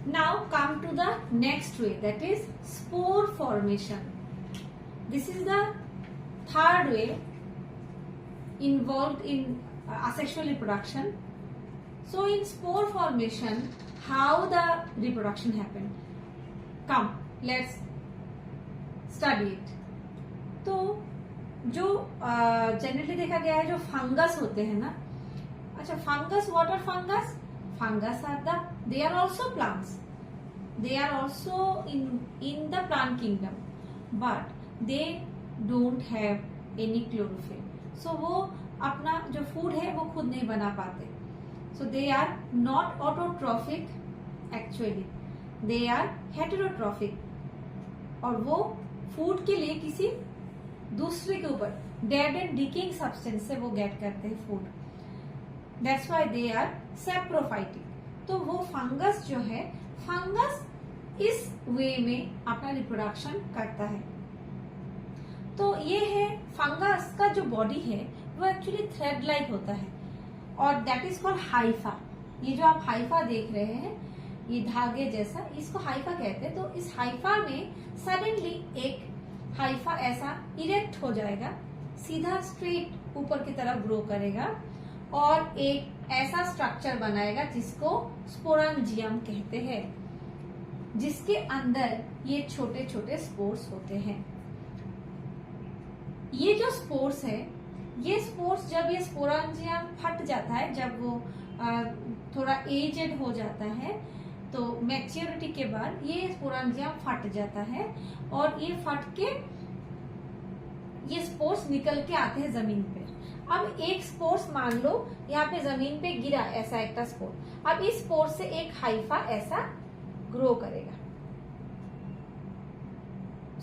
Now come to the next way, that is spore formation. This is the third way involved in asexual reproduction. So in spore formation, how the reproduction happen? Come, let's study it. तो जो generally देखा गया है, जो fungus होते हैं ना, अच्छा fungus, what are fungus? Fungus are they are also plants. They are also in the plant kingdom, but they don't have any chlorophyll. So वो अपना जो फूड है वो खुद नहीं बना पाते. So they are not autotrophic actually. They are heterotrophic. और वो फूड के लिए किसी दूसरे के ऊपर डेड एंड डिकेइंग सब्सटेंस से वो गेट करते हैं food. That's why they are saprophytic. तो वो फंगस जो है, फंगस इस वे में अपना रिप्रोडक्शन करता है. तो ये है फंगस का जो बॉडी है वो एक्चुअली थ्रेड लाइक होता है और दैट इज कॉल्ड हाइफा. ये जो आप हाइफा देख रहे हैं, ये धागे जैसा, इसको हाइफा कहते हैं. तो इस हाइफा में सडनली एक हाइफा ऐसा इरेक्ट हो जाएगा, सीधा स्ट्रेट ऊपर की तरफ ग्रो करेगा और एक ऐसा स्ट्रक्चर बनाएगा जिसको स्पोरांजियम कहते हैं, जिसके अंदर ये छोटे छोटे स्पोर्स होते हैं. ये जो स्पोर्स है, ये स्पोर्स जब ये स्पोरांजियम फट जाता है, जब वो थोड़ा एजेड हो जाता है, तो मैच्योरिटी के बाद ये स्पोरांजियम फट जाता है और ये फट के ये स्पोर्स निकल के आते हैं जमीन पे. अब एक स्पोर्स मान लो यहाँ पे जमीन पे गिरा, ऐसा एक स्पोर. अब इस स्पोर से एक हाइफा ऐसा ग्रो करेगा.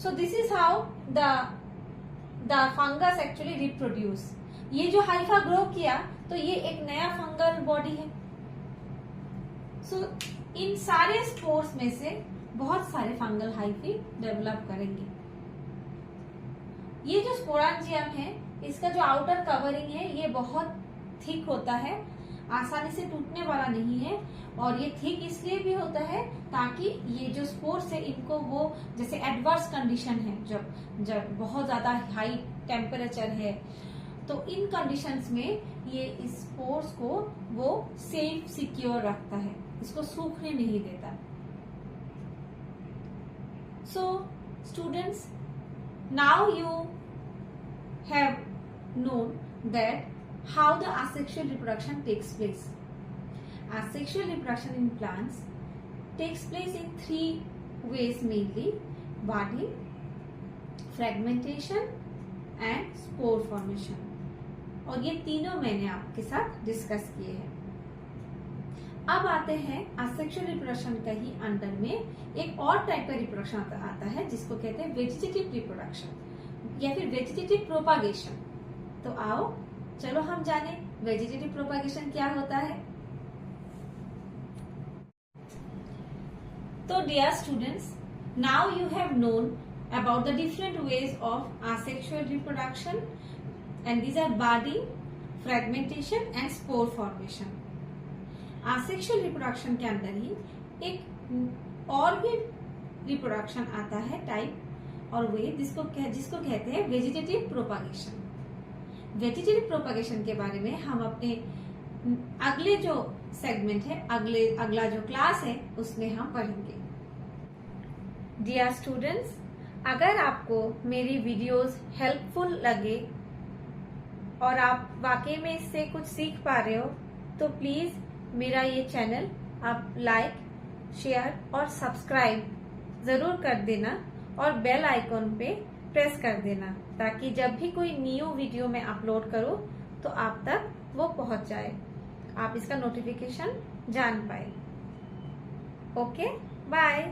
So this is how the fungus actually reproduce. ये जो हाइफा ग्रो किया तो ये एक नया फंगल बॉडी है. सो इन सारे स्पोर्स में से बहुत सारे फंगल हाइफी डेवलप करेंगे. ये जो स्पोरांजियम है, इसका जो आउटर कवरिंग है ये बहुत थिक होता है, आसानी से टूटने वाला नहीं है. और ये थिक इसलिए भी होता है ताकि ये जो स्पोर्स है इनको वो, जैसे एडवर्स कंडीशन है, जब बहुत ज्यादा हाई टेम्परेचर है, तो इन कंडीशंस में ये इस स्पोर्स को वो सेफ सिक्योर रखता है, इसको सूखने नहीं देता. So students, now you have known that how the asexual reproduction takes place. Asexual reproduction in plants takes place in three ways mainly: budding, fragmentation and spore formation. और ये तीनों मैंने आपके साथ डिस्कस किए हैं. अब आते हैं असेक्सुअल रिप्रोडक्शन का ही अंडर में एक और टाइप का रिप्रोडक्शन आता है जिसको कहते हैं वेजिटेटिव रिप्रोडक्शन या फिर वेजिटेटिव प्रोपागेशन. तो आओ चलो हम जाने वेजिटेटिव प्रोपागेशन क्या होता है. तो dear students, now you have known about the different ways of asexual reproduction and these are budding, fragmentation and spore formation. Asexual reproduction के अंदर ही एक और भी रिप्रोडक्शन आता है टाइप और वे जिसको कहते हैं वेजिटेटिव प्रोपागेशन. वेजिटेटिव प्रोपागेशन के बारे में हम अपने अगले जो सेगमेंट है, अगला जो क्लास है, उसमें हम पढ़ेंगे. डियर स्टूडेंट्स, अगर आपको मेरी वीडियोस हेल्पफुल लगे और आप वाकई में इससे कुछ सीख पा रहे हो, तो प्लीज मेरा ये चैनल आप लाइक, शेयर और सब्सक्राइब जरूर कर देना और बेल आइकॉन पे प्रेस कर देना ताकि जब भी कोई न्यू वीडियो मैं अपलोड करूं तो आप तक वो पहुंच जाए, आप इसका नोटिफिकेशन जान पाए. Okay, bye.